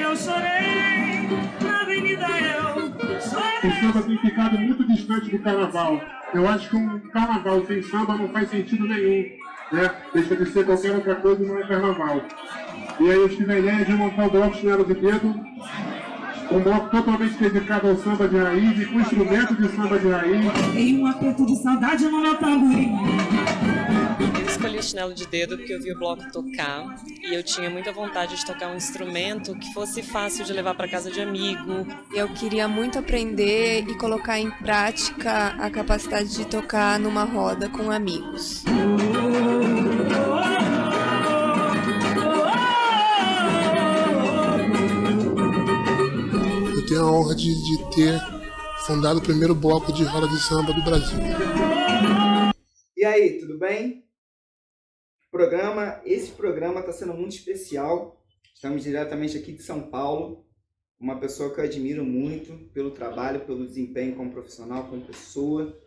eu chorei, na avenida eu chorei. O samba tem ficado muito distante do carnaval. Eu acho que um carnaval sem samba não faz sentido nenhum, né? Deixa de ser qualquer outra coisa e não é carnaval. E aí eu tive a ideia de montar o bloco Chinelo de Dedo, um bloco totalmente dedicado ao samba de raiz e com instrumento de samba de raiz. Em um aperto de saudade no meu tamborim. Eu escolhi o Chinelo de Dedo porque eu vi o bloco tocar e eu tinha muita vontade de tocar um instrumento que fosse fácil de levar para casa de amigo. Eu queria muito aprender e colocar em prática a capacidade de tocar numa roda com amigos. Eu tenho a honra de ter fundado o primeiro bloco de roda de samba do Brasil. E aí, tudo bem? Esse programa está sendo muito especial. Estamos diretamente aqui de São Paulo. Uma pessoa que eu admiro muito pelo trabalho, pelo desempenho como profissional, como pessoa.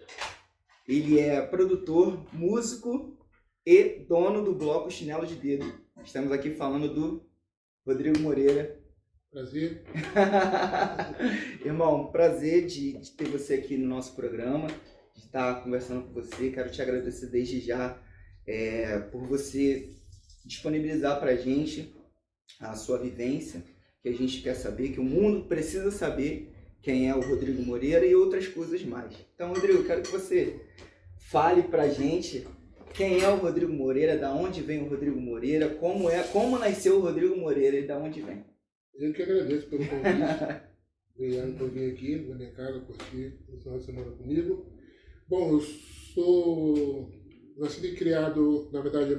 Ele é produtor, músico e dono do bloco Chinelo de Dedo. Estamos aqui falando do Rodrigo Moreira. Prazer. Irmão, prazer de ter você aqui no nosso programa, de estar conversando com você. Quero te agradecer desde já por você disponibilizar para a gente a sua vivência, que a gente quer saber, que o mundo precisa saber quem é o Rodrigo Moreira e outras coisas mais. Então, Rodrigo, quero que você fale para a gente quem é o Rodrigo Moreira, da onde vem o Rodrigo Moreira, como nasceu o Rodrigo Moreira e da onde vem. Eu que agradeço pelo convite. Obrigado por vir aqui na minha casa, curtir o final de semana comigo. Bom, eu sou nascido e criado, na verdade,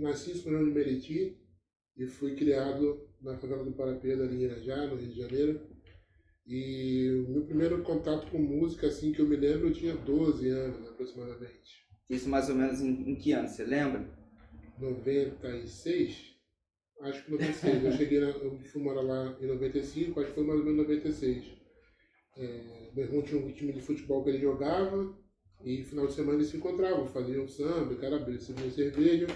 nasci em São João de Meriti e fui criado na favela do Parapeda, ali em Irajá, no Rio de Janeiro. E o meu primeiro contato com música, assim, que eu me lembro, eu tinha 12 anos, aproximadamente. Isso mais ou menos em que ano, você lembra? 96? Acho que 96. Eu fui morar lá em 95, acho que foi mais ou menos 96. Meu irmão tinha um time de futebol que ele jogava e final de semana eles se encontravam, faziam samba, serviam cerveja.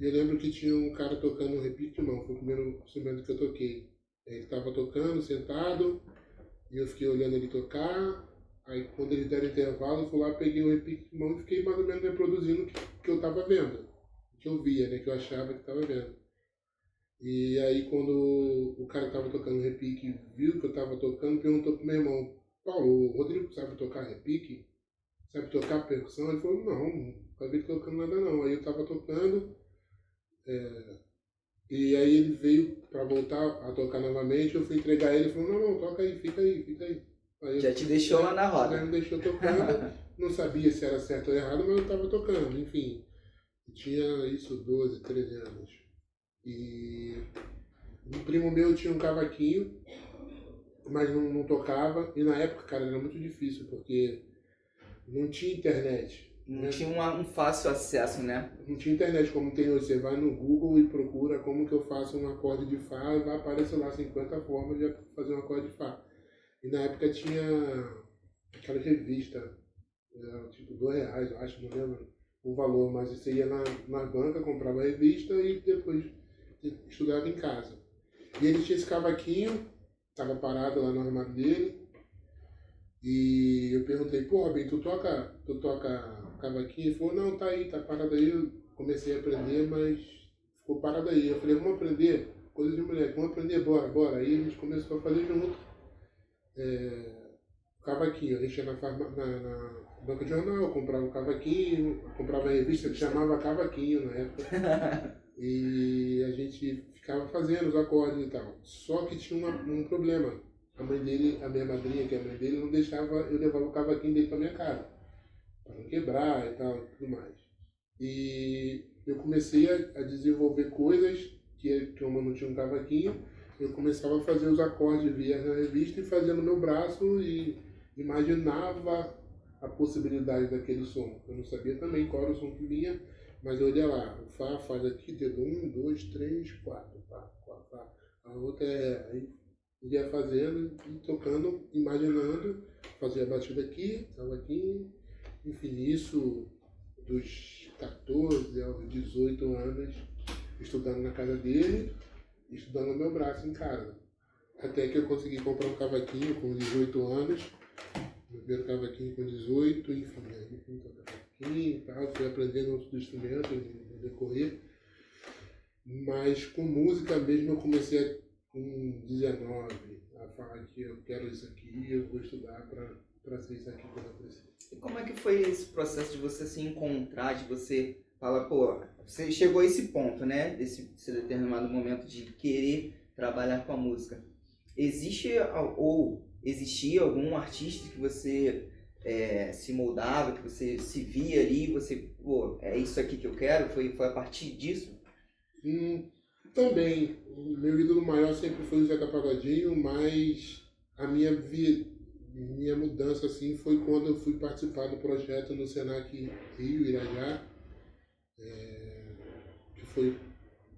E eu lembro que tinha um cara tocando um repique de mão, foi o primeiro instrumento que eu toquei. Ele estava tocando, sentado, e eu fiquei olhando ele tocar. Aí quando eles deram intervalo, eu fui lá, peguei o repique de mão e fiquei mais ou menos reproduzindo o que eu estava vendo, o que eu via, né, que eu achava que estava vendo. E aí quando o cara que estava tocando repique viu que eu estava tocando, perguntou pro meu irmão: Paulo, o Rodrigo sabe tocar repique? Sabe tocar percussão? Ele falou: não, nunca vi tocando nada não. Aí eu estava tocando, e aí ele veio para voltar a tocar novamente, eu fui entregar ele e falou: não, toca aí, fica aí. Aí já te deixou lá na roda. Já me deixou tocando, não sabia se era certo ou errado, mas eu estava tocando, enfim. Eu tinha isso, 12, 13 anos. E um primo meu tinha um cavaquinho, mas não tocava. E na época, cara, era muito difícil, porque não tinha internet. Não tinha um fácil acesso, né? Não tinha internet como tem hoje. Você vai no Google e procura como que eu faço um acorde de Fá e vai aparecer lá 50 formas de fazer um acorde de Fá. E na época tinha aquela revista, tipo R$2, eu acho, não lembro o valor, mas você ia na banca, comprava a revista e depois estudava em casa. E ele tinha esse cavaquinho, estava parado lá no armário dele, e eu perguntei: pô, Robin, tu toca cavaquinho? Ele falou: não, tá aí, tá parado aí. Eu comecei a aprender, mas ficou parado aí. Eu falei: vamos aprender? Coisa de moleque, vamos aprender, bora. Aí a gente começou a fazer junto cavaquinho. A gente ia na banca de jornal, comprava um cavaquinho, comprava a revista que chamava Cavaquinho na época. E a gente ficava fazendo os acordes e tal. Só que tinha um problema. A mãe dele, a minha madrinha, que é a mãe dele, não deixava eu levar o cavaquinho dele pra minha casa, para não quebrar e tal, tudo mais. E eu comecei a desenvolver coisas que eu não tinha um cavaquinho. Eu começava a fazer os acordes via na revista e fazia no meu braço e imaginava a possibilidade daquele som. Eu não sabia também qual era o som que vinha, mas eu olhia lá: o Fá faz aqui, dedo 1, 2, 3, 4, Fá. A outra aí ia fazendo e tocando, imaginando, fazia a batida aqui, estava aqui, enfim, isso dos 14 aos 18 anos, estudando na casa dele, estudando no meu braço em casa. Até que eu consegui comprar um cavaquinho com 18 anos. Meu primeiro cavaquinho com 18, enfim, aí fui tocar cavaquinho e tal, fui aprendendo outros instrumentos no decorrer. Mas com música mesmo eu comecei com 19 a falar que eu quero isso aqui, eu vou estudar para ser isso aqui quando eu crescer. E como é que foi esse processo de você se encontrar, de você falar, pô, você chegou a esse ponto, né? Desse determinado momento de querer trabalhar com a música. Existe ou existia algum artista que você se moldava, que você se via ali, você, pô, é isso aqui que eu quero? Foi a partir disso? Também, o meu ídolo maior sempre foi o Zeca Pagodinho, mas a minha mudança assim foi quando eu fui participar do projeto no Senac Rio, Irajá, que foi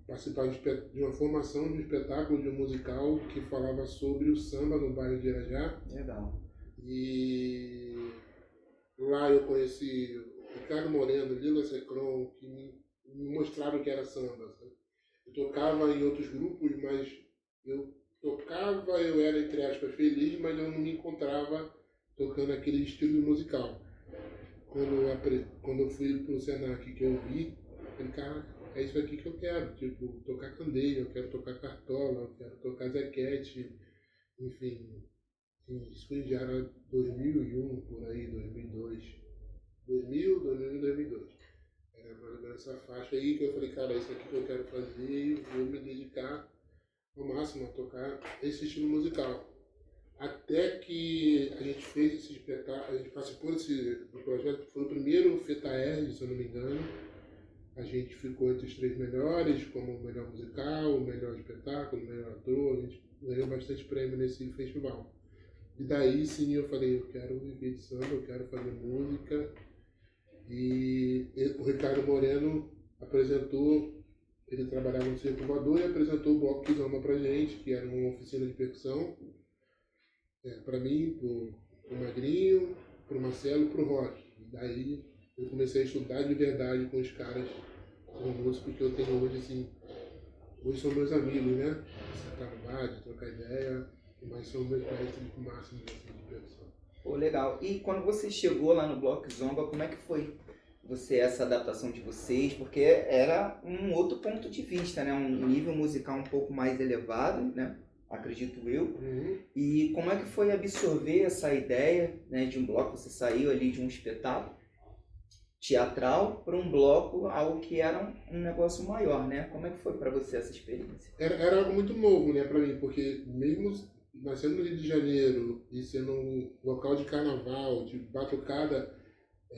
participar de uma formação de um espetáculo de um musical que falava sobre o samba no bairro de Irajá. Legal. E lá eu conheci o Ricardo Moreno, Lila Secron, que me mostraram o que era samba. Sabe? Eu tocava em outros grupos, mas eu era, entre aspas, feliz, mas eu não me encontrava tocando aquele estilo musical. Quando eu fui pro Senac, que eu vi, falei, cara, é isso aqui que eu quero, tipo, tocar candeia, eu quero tocar cartola, eu quero tocar zequete, enfim. Isso foi já era 2001, por aí, 2002. 2002. Era mais ou menos essa faixa aí que eu falei, cara, é isso aqui que eu quero fazer e vou me dedicar ao máximo a tocar esse estilo musical. Até que a gente fez esse espetáculo, a gente participou do projeto, foi o primeiro FETAERG, se eu não me engano. A gente ficou entre os 3 melhores, como o melhor musical, o melhor espetáculo, o melhor ator. A gente ganhou bastante prêmio nesse festival. E daí sim eu falei, eu quero viver de samba, eu quero fazer música. E o Ricardo Moreno apresentou, ele trabalhava no Circo Voador e apresentou o Bloco Kizomba pra gente, que era uma oficina de percussão. Para mim, pro Magrinho, pro Marcelo e pro Rock. E daí eu comecei a estudar de verdade com os caras, com músicos que eu tenho hoje, assim. Hoje são meus amigos, né? Sentar no bar, de trocar ideia, mas são meus mestres máximos assim, de percussão. Pô, legal. E quando você chegou lá no Bloco Kizomba, como é que foi essa adaptação de vocês? Porque era um outro ponto de vista, né? Um nível musical um pouco mais elevado, né? Acredito eu. Uhum. E como é que foi absorver essa ideia, né, de um bloco? Você saiu ali de um espetáculo teatral para um bloco, algo que era um negócio maior, né? Como é que foi para você essa experiência? Era algo muito novo, né, para mim, porque mesmo nascendo no Rio de Janeiro e sendo um local de carnaval, de batucada,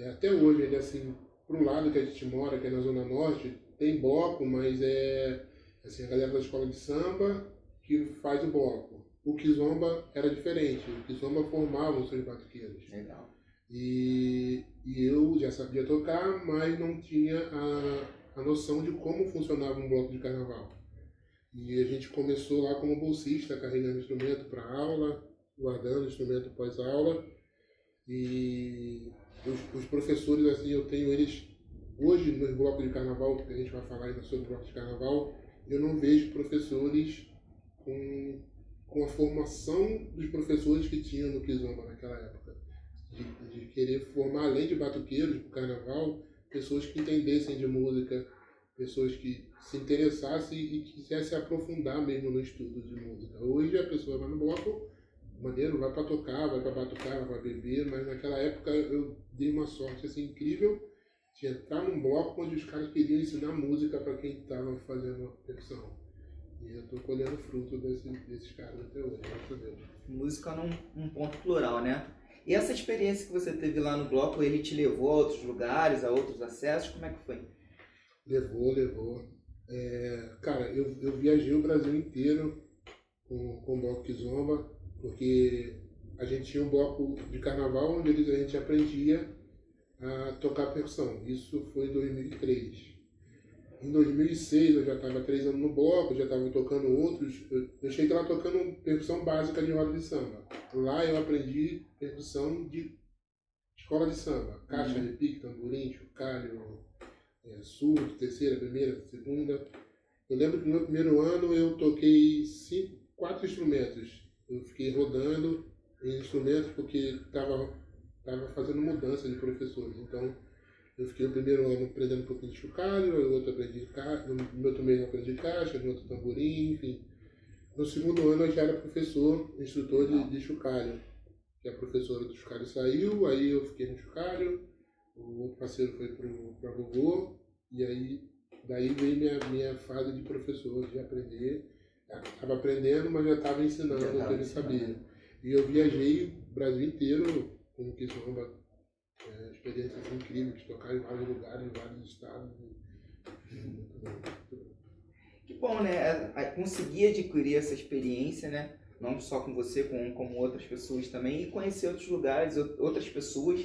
até hoje, ainda assim, pro lado que a gente mora, que é na Zona Norte, tem bloco, mas assim, a galera da escola de samba que faz o bloco. O Kizomba era diferente, o Kizomba formava os seus batuqueiros. Legal. E eu já sabia tocar, mas não tinha a noção de como funcionava um bloco de carnaval. E a gente começou lá como bolsista, carregando instrumento para aula, guardando instrumento pós-aula. E os professores, assim, eu tenho eles hoje nos blocos de carnaval, porque a gente vai falar ainda sobre blocos de carnaval, eu não vejo professores com a formação dos professores que tinham no Kizomba naquela época. De querer formar, além de batuqueiros para o carnaval, pessoas que entendessem de música, pessoas que se interessassem e quisessem aprofundar mesmo no estudo de música. Hoje a pessoa vai no bloco, maneiro, vai para tocar, vai para batucar, vai para beber, mas naquela época eu dei uma sorte assim, incrível de entrar num bloco onde os caras queriam ensinar música para quem estava fazendo a percussão. E eu estou colhendo fruto desses caras até hoje, graças a Deus. Música num ponto plural, né? E essa experiência que você teve lá no bloco, ele te levou a outros lugares, a outros acessos? Como é que foi? Levou. Cara, eu viajei o Brasil inteiro com o Bloco Kizomba, porque a gente tinha um bloco de carnaval onde a gente aprendia a tocar percussão. Isso foi em 2003. Em 2006 eu já estava 3 anos no bloco, já estava tocando outros. Eu cheguei lá tocando percussão básica de roda de samba. Lá eu aprendi percussão de escola de samba. Caixa, repique, tamborim, chocalho, surdo, terceira, primeira, segunda. Eu lembro que no meu primeiro ano eu toquei 4 instrumentos. Eu fiquei rodando em instrumentos porque estava fazendo mudança de professores. Então, eu fiquei o primeiro ano aprendendo um pouquinho de chocalho, no outro aprendi caixa, no outro mês eu aprendi caixa, no outro tamborim, enfim. No segundo ano eu já era professor, instrutor de chocalho. Que a professora do chocalho saiu, aí eu fiquei no chocalho, o outro parceiro foi para Gogô, e aí daí veio minha fase de professor, de aprender. Estava aprendendo, mas já estava ensinando o que eu sabia. E eu viajei o Brasil inteiro com o Kizomba, experiências incríveis, de tocar em vários lugares, em vários estados. Muito bom, muito bom. Que bom, né? Conseguir adquirir essa experiência, né? Não só com você, como outras pessoas também, e conhecer outros lugares, outras pessoas,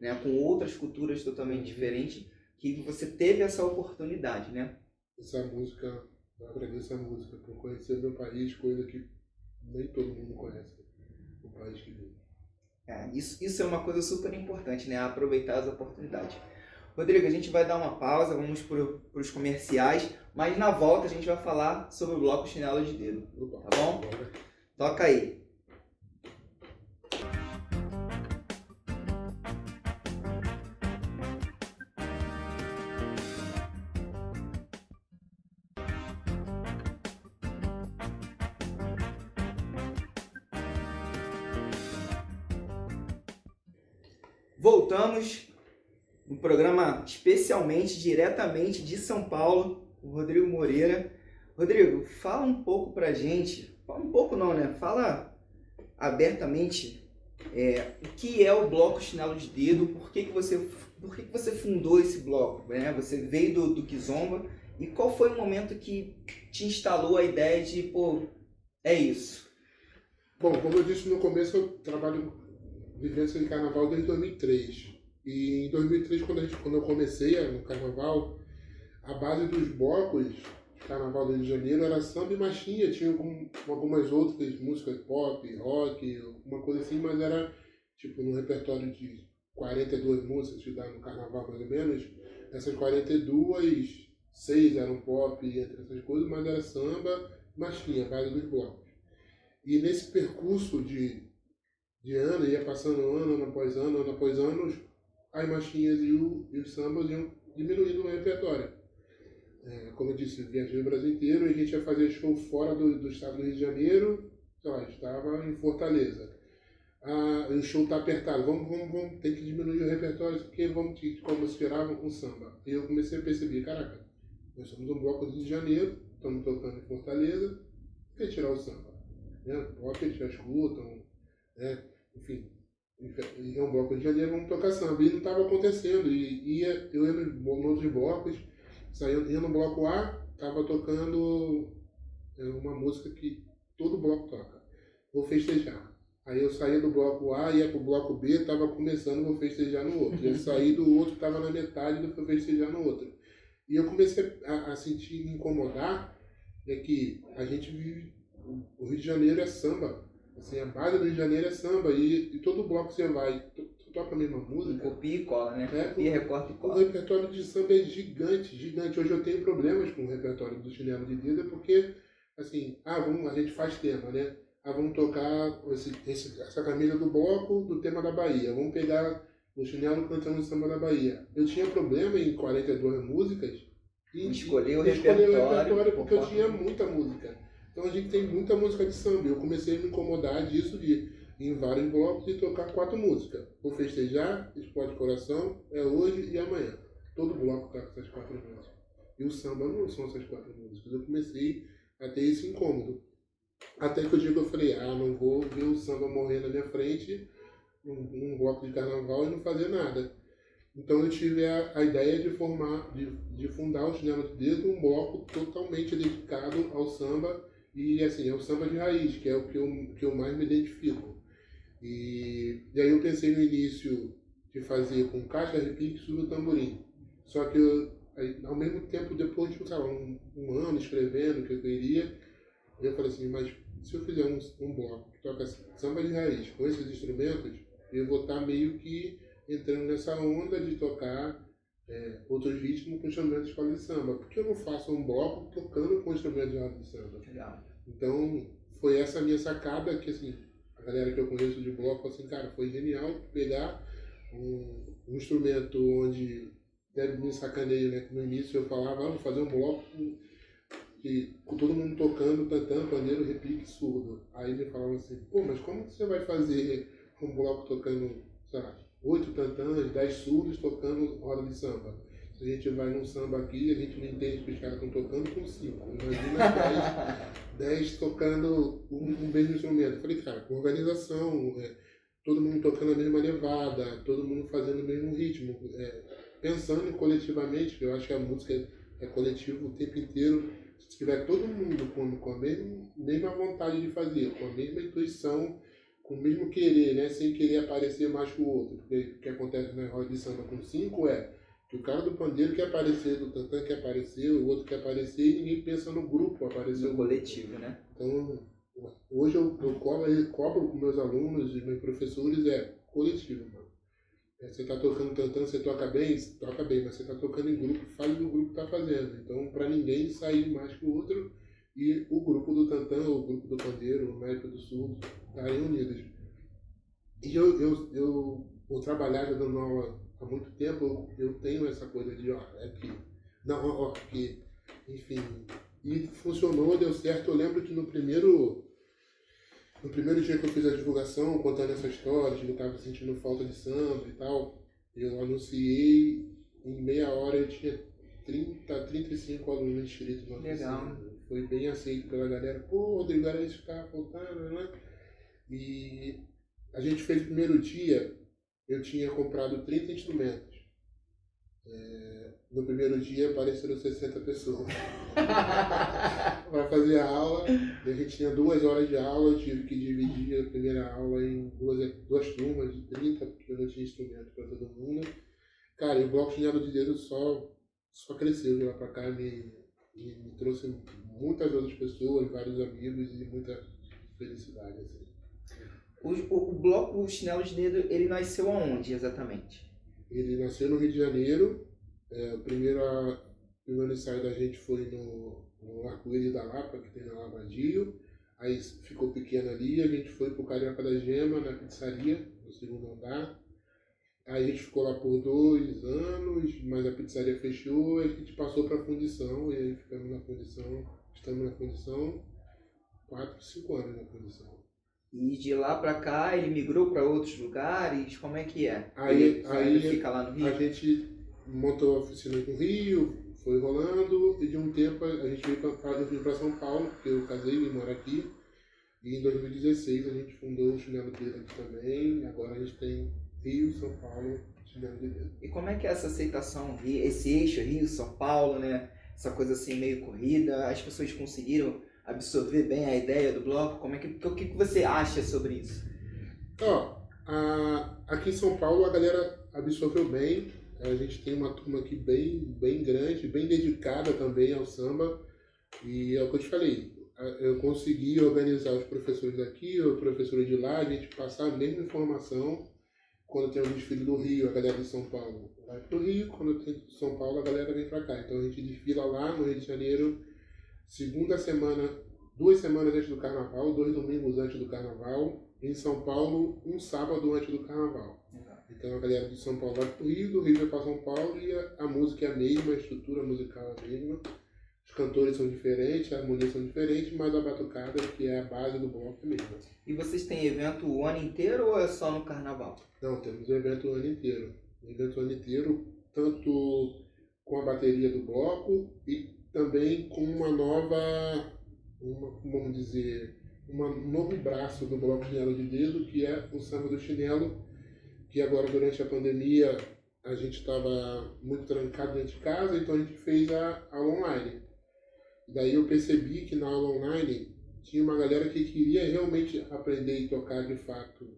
né? Com outras culturas totalmente diferentes, que você teve essa oportunidade, né? Essa música, eu agradeço a música por conhecer meu país, coisa que nem todo mundo conhece, o país que vive. Isso é uma coisa super importante, né? Aproveitar as oportunidades. Rodrigo, a gente vai dar uma pausa, vamos para os comerciais, mas na volta a gente vai falar sobre o bloco Chinelo de Dedo, tá bom? Toca aí. Voltamos no programa especialmente, diretamente de São Paulo, o Rodrigo Moreira. Rodrigo, fala um pouco pra gente, fala um pouco não, né? Fala abertamente o que é o Bloco Chinelo de Dedo, por que você fundou esse bloco, né? Você veio do Kizomba, e qual foi o momento que te instalou a ideia de, pô, é isso? Bom, como eu disse no começo, eu trabalho vivência de carnaval desde 2003. E em 2003, quando eu comecei no carnaval, a base dos blocos de carnaval do Rio de Janeiro era samba e marchinha. Tinha algumas outras músicas pop, rock, alguma coisa assim, mas era tipo no repertório de 42 músicas que dá no carnaval mais ou menos. Essas 42, 6 eram pop, entre essas coisas, mas era samba e marchinha, a base dos blocos. E nesse percurso de ano, ia passando ano após ano, as marchinhas e os sambas iam diminuindo no repertório. Como eu disse, viajei o Brasil inteiro e a gente ia fazer show fora do estado do Rio de Janeiro, sei lá, estava em Fortaleza. O show está apertado, vamos ter que diminuir o repertório, porque vamos como esperava um samba. E eu comecei a perceber, caraca, nós somos um bloco do Rio de Janeiro, estamos tocando em Fortaleza, por que tirar o samba? Pop eles já escutam, né? Enfim, é um bloco do Rio de Janeiro, vamos tocar samba. E não estava acontecendo. Eu ia em outros blocos, ia no bloco A, estava tocando uma música que todo bloco toca. Vou festejar. Aí eu saía do bloco A, ia para o bloco B, estava começando, vou festejar no outro. Eu saí do outro, estava na metade, vou festejar no outro. E eu comecei a sentir, me incomodar, que a gente vive, o Rio de Janeiro é samba. Assim, a base do Rio de Janeiro é samba, e todo bloco que você vai, toca a mesma música. Copia e cola, né? Copia, recorta e cola. O repertório de samba é gigante, gigante. Hoje eu tenho problemas com o repertório do Chinelo de Dedo, porque, assim, a gente faz tema, né? Vamos tocar essa camisa do bloco do tema da Bahia. Vamos pegar o Chinelo cantando o samba da Bahia. Eu tinha problema em 42 músicas e escolher o repertório porque eu tinha muita música. Então a gente tem muita música de samba. Eu comecei a me incomodar disso, de ir em vários blocos e tocar 4 músicas. Vou festejar, Explode Coração, é hoje e amanhã. Todo bloco toca essas 4 músicas. E o samba não são essas 4 músicas. Eu comecei a ter esse incômodo. Até que o dia que eu falei, não vou ver o samba morrer na minha frente, num bloco de carnaval, e não fazer nada. Então eu tive a ideia de fundar o Chinelo de Dedo, um bloco totalmente dedicado ao samba. E assim, é o samba de raiz, que é o que eu mais me identifico. E aí eu pensei no início de fazer com caixa, repique, surdo, tamborim. Só que ao mesmo tempo, depois de um ano escrevendo o que eu queria, eu falei assim, mas se eu fizer um bloco que toca samba de raiz com esses instrumentos, eu vou estar meio que entrando nessa onda de tocar outros ritmos com instrumentos de escola de samba. Por que eu não faço um bloco tocando com instrumentos de roda de samba? Legal. Então, foi essa a minha sacada, que assim, a galera que eu conheço de bloco, assim, cara, foi genial pegar um instrumento onde deve me sacaneio, né? Que no início eu falava, vou fazer um bloco com todo mundo tocando, tantando, pandeiro, repique, surdo. Aí me falavam assim, pô, mas como que você vai fazer um bloco tocando, sei lá, 8 tantãs, 10 surdos tocando roda de samba? Se a gente vai num samba aqui, a gente não entende que os caras estão tocando com 5. Imagina 10 tocando um mesmo instrumento. Eu falei, cara, com organização, todo mundo tocando a mesma levada, todo mundo fazendo o mesmo ritmo, pensando coletivamente, que eu acho que a música é coletiva o tempo inteiro. Se tiver todo mundo com a mesma vontade de fazer, com a mesma intuição, com o mesmo querer, né, sem querer aparecer mais que o outro. Porque o que acontece na roda de samba com 5 é que o cara do pandeiro quer aparecer, do tantã quer aparecer, o outro quer aparecer e ninguém pensa no grupo aparecer. No coletivo, né? Então, hoje eu cobro com meus alunos e meus professores, coletivo, mano. Você tá tocando tantã, você toca bem, mas você tá tocando em grupo, faz o que o grupo tá fazendo. Então, para ninguém sair mais que o outro e o grupo do tantã, o grupo do pandeiro, o naipe do surdo, estarem unidos. E eu vou trabalhar já dando aula há muito tempo, eu tenho essa coisa de, aqui, não, aqui, enfim. E funcionou, deu certo. Eu lembro que no primeiro dia que eu fiz a divulgação, contando essa história, de que eu estava sentindo falta de samba e tal, eu anunciei, em meia hora eu tinha 35 alunos inscritos na oficina. Legal. Foi bem aceito pela galera. Pô, Rodrigo, era isso que estava faltando, né? E a gente fez o primeiro dia, eu tinha comprado 30 instrumentos. No primeiro dia apareceram 60 pessoas para fazer a aula. A gente tinha 2 horas de aula, eu tive que dividir a primeira aula em duas turmas de 30, porque eu não tinha instrumento para todo mundo. Cara, e o bloco Chinelo de Dedo só cresceu de lá para cá, me trouxe muitas outras pessoas, vários amigos e muita felicidade. Assim. O bloco Chinelo de Dedo, ele nasceu aonde exatamente? Ele nasceu no Rio de Janeiro. O primeiro ensaio da gente foi no Arco-Íris da Lapa, que tem na Lavradio. Aí ficou pequeno ali, a gente foi pro Carioca da Gema, na pizzaria, no segundo andar. Aí a gente ficou lá por 2 anos, mas a pizzaria fechou, e a gente passou para a fundição, e aí ficamos na fundição, 4, 5 anos na fundição. E de lá para cá ele migrou para outros lugares? Como é que é? Aí ele fica lá no Rio? A gente montou a oficina no Rio, foi rolando, e de um tempo a gente veio para São Paulo, porque eu casei e vim morar aqui. E em 2016 a gente fundou o Chinelo de Dedo aqui também, agora a gente tem Rio, São Paulo, Chinelo de Dedo. E como é que é essa aceitação, esse eixo Rio, São Paulo, né? Essa coisa assim meio corrida, as pessoas conseguiram absorver bem a ideia do bloco? O que você acha sobre isso? Aqui em São Paulo a galera absorveu bem. A gente tem uma turma aqui bem grande, bem dedicada também ao samba. E é o que eu te falei, eu consegui organizar os professores daqui, os professores de lá, a gente passar a mesma informação. Quando tem um desfile do Rio, a galera de São Paulo vai para o Rio, quando tem de São Paulo, a galera vem para cá. Então a gente desfila lá no Rio de Janeiro, segunda semana, 2 semanas antes do Carnaval, 2 domingos antes do Carnaval, em São Paulo, um sábado antes do Carnaval. Então a galera de São Paulo vai para o Rio, do Rio vai para São Paulo e a música é a mesma, a estrutura musical é a mesma. Os cantores são diferentes, as harmonias são diferentes, mas a batucada, que é a base do bloco, é a mesma. E vocês têm evento o ano inteiro ou é só no Carnaval? Não, temos evento o ano inteiro. Evento o ano inteiro, tanto com a bateria do bloco e também com um novo braço do bloco Chinelo de Dedo, que é o samba do chinelo, que agora durante a pandemia a gente estava muito trancado dentro de casa, então a gente fez a aula online. Daí eu percebi que na aula online tinha uma galera que queria realmente aprender e tocar de fato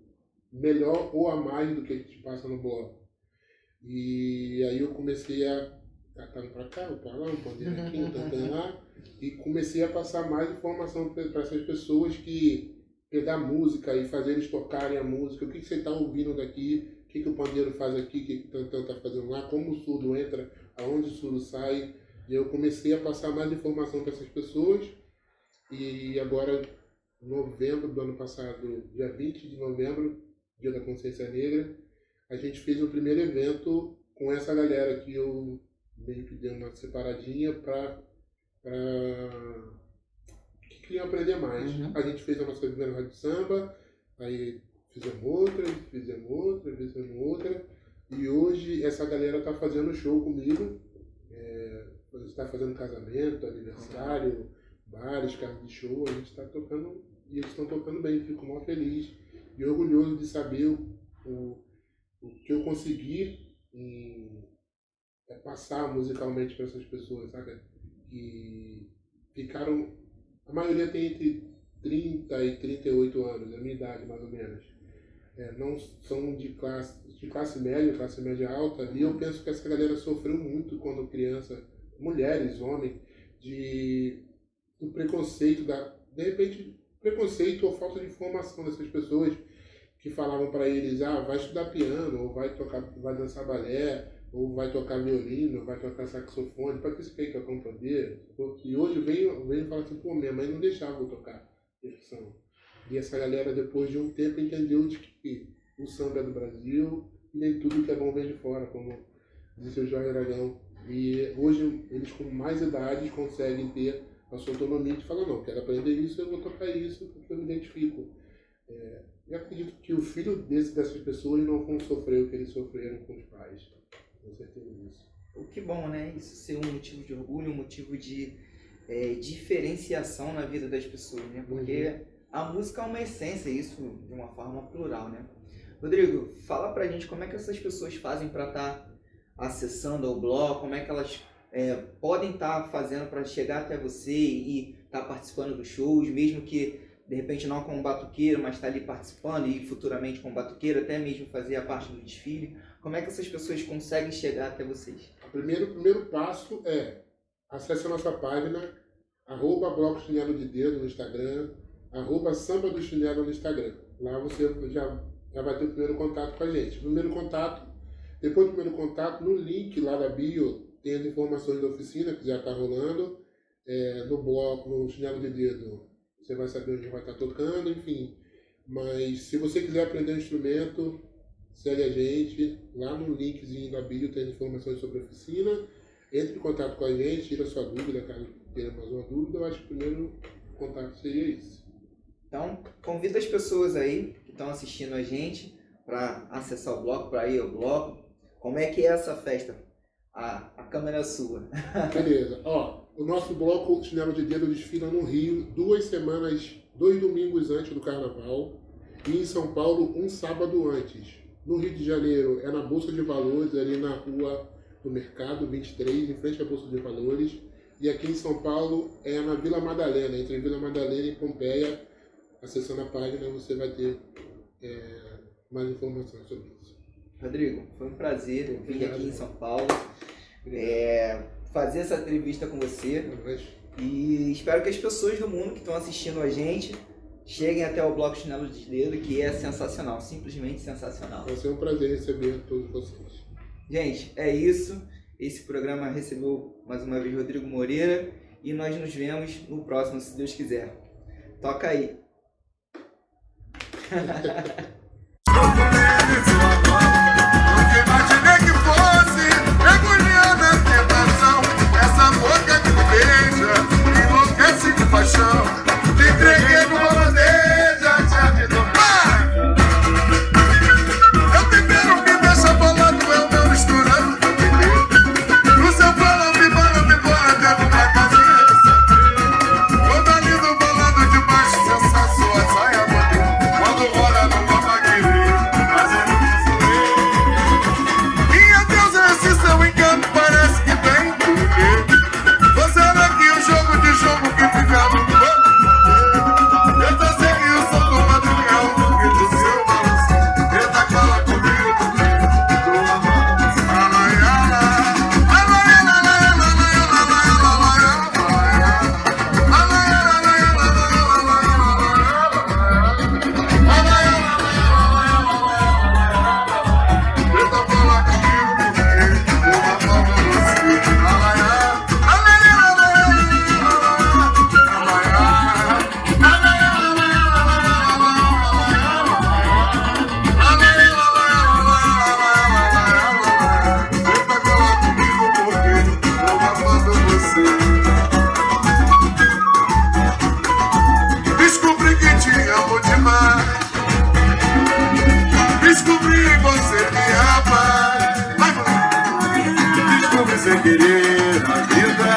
melhor ou a mais do que a gente passa no bloco. E aí eu comecei a catar para cá, para lá, um pandeiro aqui, um tantã lá, e comecei a passar mais informação para essas pessoas que pegar música e fazer eles tocarem a música, o que você está ouvindo daqui, o que o pandeiro faz aqui, o que o tantã está fazendo lá, como o surdo entra, aonde o surdo sai. E eu comecei a passar mais informação para essas pessoas, e agora novembro do ano passado, dia 20 de novembro, Dia da Consciência Negra, a gente fez o primeiro evento com essa galera que eu meio que dei uma separadinha para que queriam aprender mais. A gente fez a nossa primeira roda de samba, aí fizemos outra, e hoje essa galera está fazendo show comigo, está fazendo casamento, aniversário, bares, casas de show, a gente está tocando, e eles estão tocando bem, fico muito feliz e orgulhoso de saber o que eu consegui passar musicalmente para essas pessoas, sabe? Que ficaram, a maioria tem entre 30 e 38 anos, a minha idade mais ou menos. Não são de classe média alta, e eu penso que essa galera sofreu muito quando criança, mulheres, homens, do preconceito, de repente, preconceito ou falta de informação dessas pessoas que falavam para eles, vai estudar piano, ou vai dançar balé, ou vai tocar violino, ou vai tocar saxofone, para que você quer tocar um pandeiro? E hoje venho e falo assim, pô, minha mãe não deixava eu tocar percussão. E essa galera, depois de um tempo, entendeu de que o samba é do Brasil e nem tudo que é bom vem de fora, como disse o Jorge Aragão. E hoje, eles com mais idade conseguem ter a sua autonomia de falar, não, quero aprender isso, eu vou tocar isso, porque eu me identifico. Eu acredito que o filho dessas pessoas não vão sofrer o que eles sofreram com os pais. Com certeza disso. Que bom, né? Isso ser um motivo de orgulho, um motivo de diferenciação na vida das pessoas, né? Porque a música é uma essência, isso de uma forma plural, né? Rodrigo, fala pra gente como é que essas pessoas fazem para estar acessando ao blog, como é que elas podem estar fazendo para chegar até você e estar participando dos shows, mesmo que de repente não como batuqueiro, mas está ali participando e futuramente como batuqueiro, até mesmo fazer a parte do desfile. Como é que essas pessoas conseguem chegar até vocês? O primeiro passo é acesse a nossa página, @Bloco Chinelo de Dedo no Instagram, @Samba do Chinelo no Instagram. Lá você já vai ter o primeiro contato com a gente. Depois do primeiro contato, no link lá da bio, tem as informações da oficina que já está rolando. No bloco, no Chinelo de Dedo, você vai saber onde vai estar tocando, enfim. Mas se você quiser aprender um instrumento, segue a gente. Lá no linkzinho da bio tem informações sobre a oficina. Entre em contato com a gente, tira sua dúvida, caso tenha mais uma dúvida. Eu acho que o primeiro contato seria isso. Então, convida as pessoas aí que estão assistindo a gente para acessar o bloco, para ir ao bloco. Como é que é essa festa? A câmera é sua. Beleza. O nosso bloco Chinelo de Dedo desfila no Rio 2 domingos antes do Carnaval e em São Paulo um sábado antes. No Rio de Janeiro é na Bolsa de Valores, ali na rua do Mercado 23, em frente à Bolsa de Valores. E aqui em São Paulo é na Vila Madalena, entre Vila Madalena e Pompeia. Acessando a página você vai ter mais informações sobre isso. Rodrigo, foi um prazer vir aqui em São Paulo, fazer essa entrevista com você. E espero que as pessoas do mundo que estão assistindo a gente cheguem até o Bloco Chinelo de Dedo, que é sensacional, simplesmente sensacional. Vai ser um prazer receber todos vocês. Gente, é isso. Esse programa recebeu mais uma vez Rodrigo Moreira e nós nos vemos no próximo, se Deus quiser. Toca aí. Imaginei que fosse mergulhando na tentação. Essa boca que me beija enlouquece de paixão. Te entreguei numa bandeja, te avido. Eu tempero me deixa bolado, eu não misturando com bebê. No seu balão, me bola, dentro da casinha de Santo. Toda lindo bolado de baixo, sensação, a saia bonita. Quando rola no copa sem querer a vida.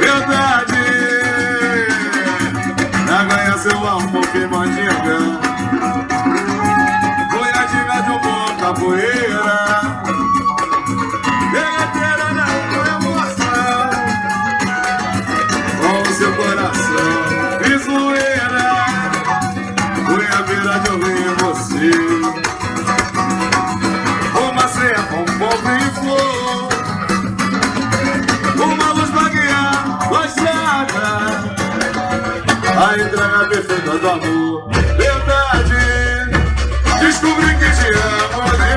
Verdade, na ganha seu amor que mandiga. Foi a diga de um bom capoeira. Derreteira na emoção, com o seu coração fiz zoeira. Foi a vida de ouvir em você. Uma ceia com pombo e flor, uma luz pra guiar a estrada, a entrega perfeita do amor. Verdade, descobri que te amo.